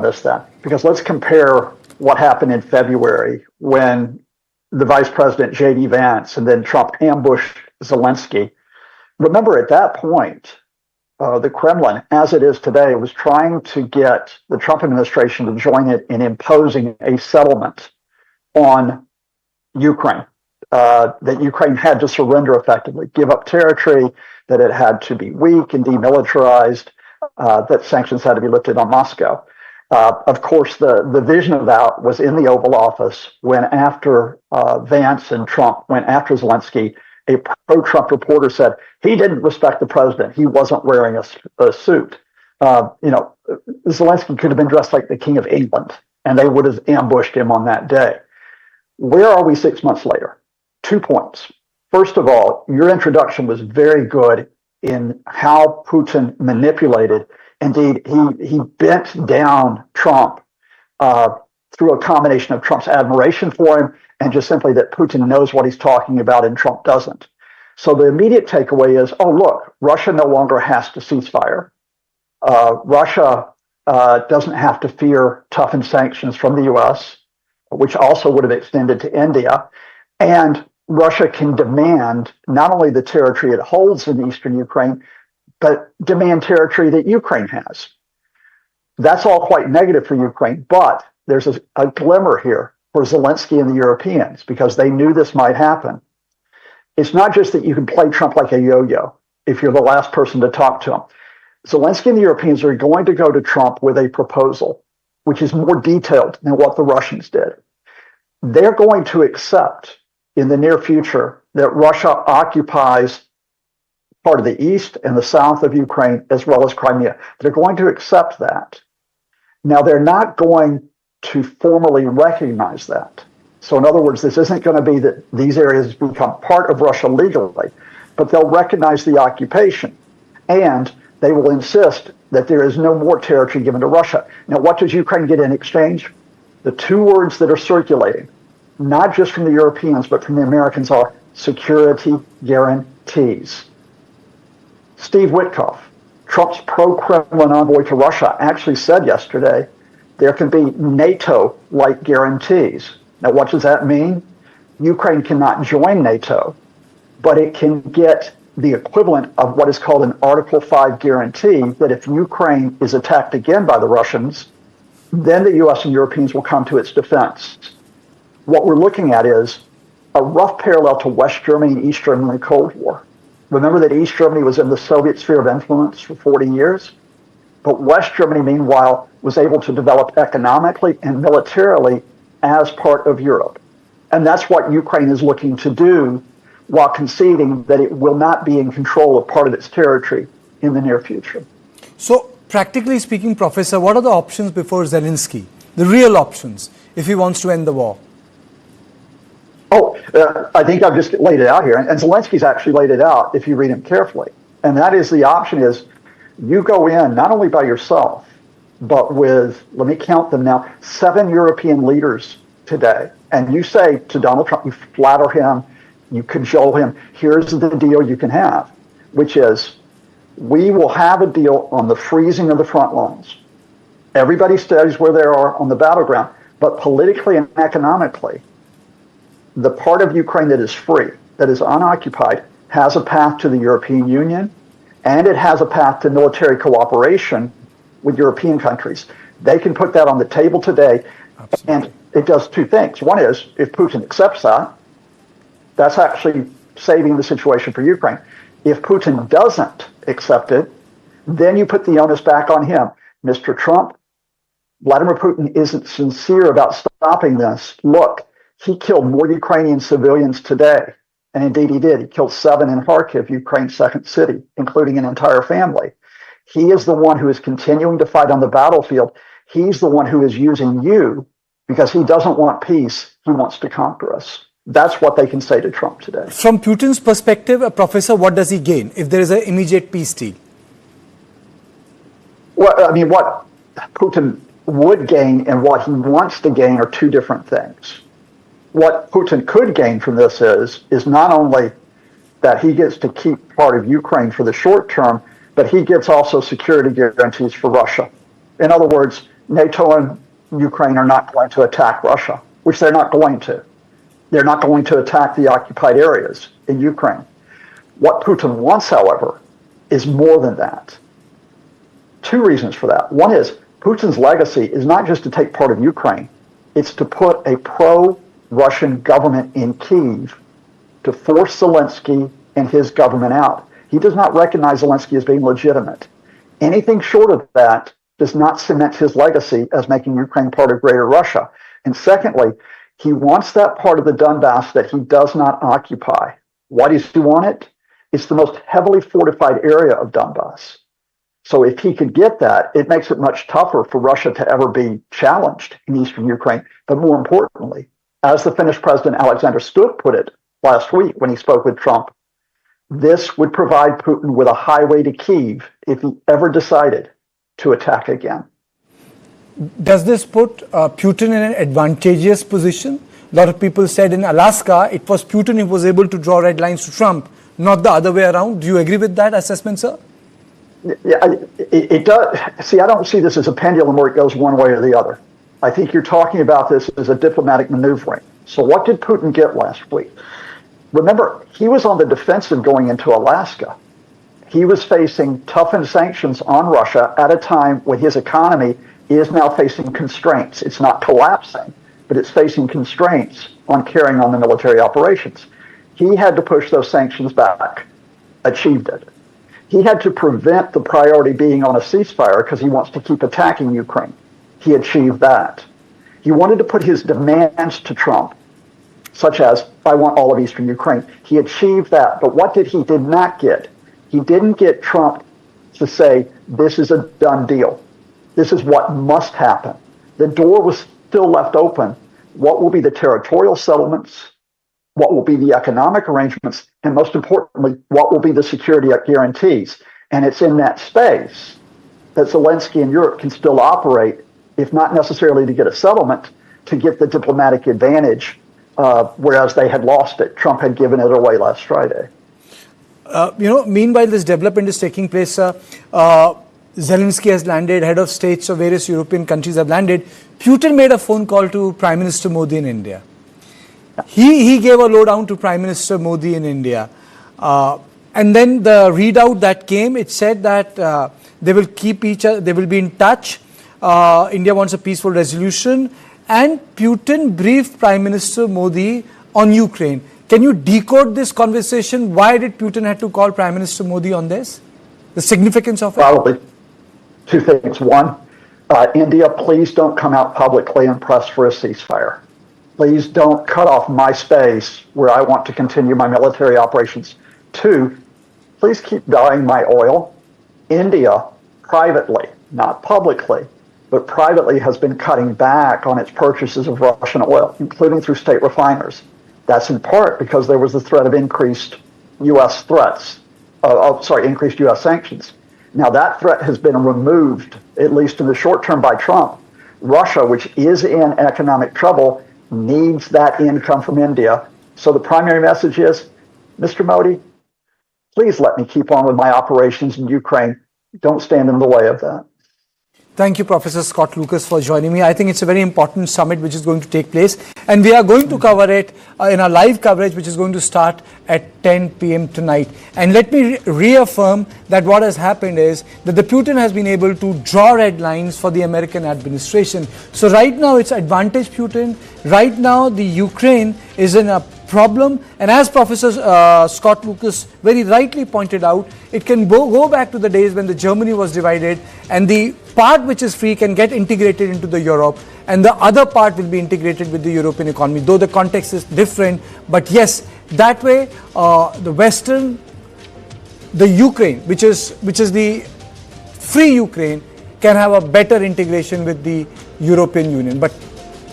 this then, because let's compare what happened in February when the Vice President J.D. Vance and then Trump ambushed Zelenskyy. Remember, at that point, the Kremlin, as it is today, was trying to get the Trump administration to join it in imposing a settlement on Ukraine, that Ukraine had to surrender effectively, give up territory, that it had to be weak and demilitarized, that sanctions had to be lifted on Moscow. Of course, the vision of that was in the Oval Office when, after Vance and Trump went after Zelenskyy, a pro-Trump reporter said he didn't respect the president. He wasn't wearing a suit. Zelenskyy could have been dressed like the King of England, and they would have ambushed him on that day. Where are we 6 months later? 2 points. First of all, your introduction was very good in how Putin manipulated. Indeed, he bent down Trump through a combination of Trump's admiration for him and just simply that Putin knows what he's talking about and Trump doesn't. So the immediate takeaway is, oh, look, Russia no longer has to ceasefire. Russia doesn't have to fear toughened sanctions from the U.S., which also would have extended to India. And Russia can demand not only the territory it holds in eastern Ukraine, but demand territory that Ukraine has. That's all quite negative for Ukraine, but there's a glimmer here for Zelenskyy and the Europeans because they knew this might happen. It's not just that you can play Trump like a yo-yo if you're the last person to talk to him. Zelenskyy and the Europeans are going to go to Trump with a proposal, which is more detailed than what the Russians did. They're going to accept in the near future that Russia occupies part of the east and the south of Ukraine, as well as Crimea. They're going to accept that. Now, they're not going to formally recognize that. So in other words, this isn't going to be that these areas become part of Russia legally, but they'll recognize the occupation, and they will insist that there is no more territory given to Russia. Now, what does Ukraine get in exchange? The two words that are circulating, not just from the Europeans, but from the Americans, are security guarantees. Steve Witkoff, Trump's pro-Kremlin envoy to Russia, actually said yesterday there can be NATO-like guarantees. Now, what does that mean? Ukraine cannot join NATO, but it can get the equivalent of what is called an Article 5 guarantee that if Ukraine is attacked again by the Russians, then the U.S. and Europeans will come to its defense. What we're looking at is a rough parallel to West Germany and East Germany in the Cold War. Remember that East Germany was in the Soviet sphere of influence for 40 years? But West Germany, meanwhile, was able to develop economically and militarily as part of Europe. And that's what Ukraine is looking to do while conceding that it will not be in control of part of its territory in the near future. So, practically speaking, Professor, what are the options before Zelenskyy? The real options, if he wants to end the war? I think I've just laid it out here. And Zelensky's actually laid it out if you read him carefully. And that is, the option is you go in not only by yourself, but with, let me count them now, 7 European leaders today. And you say to Donald Trump, you flatter him, you cajole him, here's the deal you can have, which is we will have a deal on the freezing of the front lines. Everybody stays where they are on the battleground, but politically and economically, the part of Ukraine that is free, that is unoccupied, has a path to the European Union, and it has a path to military cooperation with European countries. They can put that on the table today. Absolutely. And it does two things. One is, if Putin accepts that, that's actually saving the situation for Ukraine. If Putin doesn't accept it, then you put the onus back on him. Mr. Trump, Vladimir Putin isn't sincere about stopping this. Look, he killed more Ukrainian civilians today. And indeed he did. He killed 7 in Kharkiv, Ukraine's second city, including an entire family. He is the one who is continuing to fight on the battlefield. He's the one who is using you because he doesn't want peace. He wants to conquer us. That's what they can say to Trump today. From Putin's perspective, Professor, what does he gain if there is an immediate peace deal? Well, I mean, what Putin would gain and what he wants to gain are two different things. What Putin could gain from this is not only that he gets to keep part of Ukraine for the short term, but he gets also security guarantees for Russia. In other words, NATO and Ukraine are not going to attack Russia, which they're not going to. They're not going to attack the occupied areas in Ukraine. What Putin wants, however, is more than that. Two reasons for that. One is Putin's legacy is not just to take part of Ukraine, it's to put a pro-Russian government in Kyiv to force Zelenskyy and his government out. He does not recognize Zelenskyy as being legitimate. Anything short of that does not cement his legacy as making Ukraine part of Greater Russia. And secondly, he wants that part of the Donbass that he does not occupy. Why does he want it? It's the most heavily fortified area of Donbass. So if he could get that, it makes it much tougher for Russia to ever be challenged in eastern Ukraine. But more importantly, as the Finnish President Alexander Stubb put it last week when he spoke with Trump, this would provide Putin with a highway to Kyiv if he ever decided to attack again. Does this put Putin in an advantageous position? A lot of people said in Alaska, it was Putin who was able to draw red lines to Trump, not the other way around. Do you agree with that assessment, sir? Yeah, it does. See, I don't see this as a pendulum where it goes one way or the other. I think you're talking about this as a diplomatic maneuvering. So what did Putin get last week? Remember, he was on the defensive going into Alaska. He was facing toughened sanctions on Russia at a time when his economy is now facing constraints. It's not collapsing, but it's facing constraints on carrying on the military operations. He had to push those sanctions back, achieved it. He had to prevent the priority being on a ceasefire because he wants to keep attacking Ukraine. He achieved that. He wanted to put his demands to Trump, such as, I want all of eastern Ukraine. He achieved that. But what he did not get? He didn't get Trump to say, this is a done deal. This is what must happen. The door was still left open. What will be the territorial settlements? What will be the economic arrangements? And most importantly, what will be the security guarantees? And it's in that space that Zelenskyy and Europe can still operate, if not necessarily to get a settlement, to get the diplomatic advantage, whereas they had lost it. Trump had given it away last Friday. Meanwhile, this development is taking place. Zelenskyy has landed, head of states of various European countries have landed. Putin made a phone call to Prime Minister Modi in India. He gave a lowdown to Prime Minister Modi in India. And then the readout that came, it said that they will keep they will be in touch. India wants a peaceful resolution. And Putin briefed Prime Minister Modi on Ukraine. Can you decode this conversation? Why did Putin have to call Prime Minister Modi on this? The significance of it? Probably two things. One, India, please don't come out publicly and press for a ceasefire. Please don't cut off my space where I want to continue my military operations. Two, please keep buying my oil. India, privately, not publicly, but privately has been cutting back on its purchases of Russian oil, including through state refiners. That's in part because there was the threat of increased U.S. increased U.S. sanctions. Now that threat has been removed, at least in the short term, by Trump. Russia, which is in economic trouble, needs that income from India. So the primary message is, Mr. Modi, please let me keep on with my operations in Ukraine. Don't stand in the way of that. Thank you, Professor Scott Lucas, for joining me. I think it's a very important summit which is going to take place, and we are going to cover it in our live coverage, which is going to start at 10 p.m. tonight. And let me reaffirm that what has happened is that the Putin has been able to draw red lines for the American administration. So right now it's advantage Putin. Right now the Ukraine is in a problem, and as Professor Scott Lucas very rightly pointed out, it can go back to the days when the Germany was divided, and the part which is free can get integrated into the Europe, and the other part will be integrated with the European economy, though the context is different. But yes, that way the Ukraine, which is the free Ukraine, can have a better integration with the European Union. But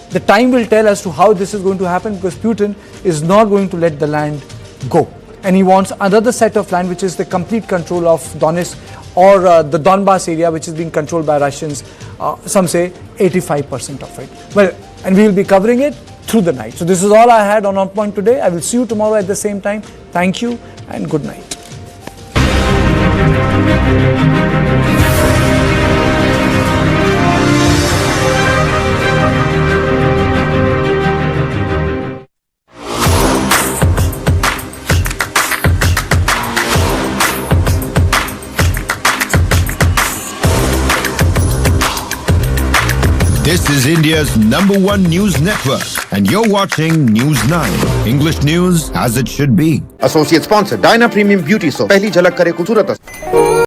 the time will tell as to how this is going to happen, because Putin is not going to let the land go. And he wants another set of land, which is the complete control of Donetsk or the Donbass area, which is being controlled by Russians. Some say 85% of it. Well, and we will be covering it through the night. So this is all I had on Point today. I will see you tomorrow at the same time. Thank you and good night. This is India's #1 news network, and you're watching News9. English news as it should be. Associate sponsor, Dyna Premium Beauty Soap. पहली झलक करे खूबसूरत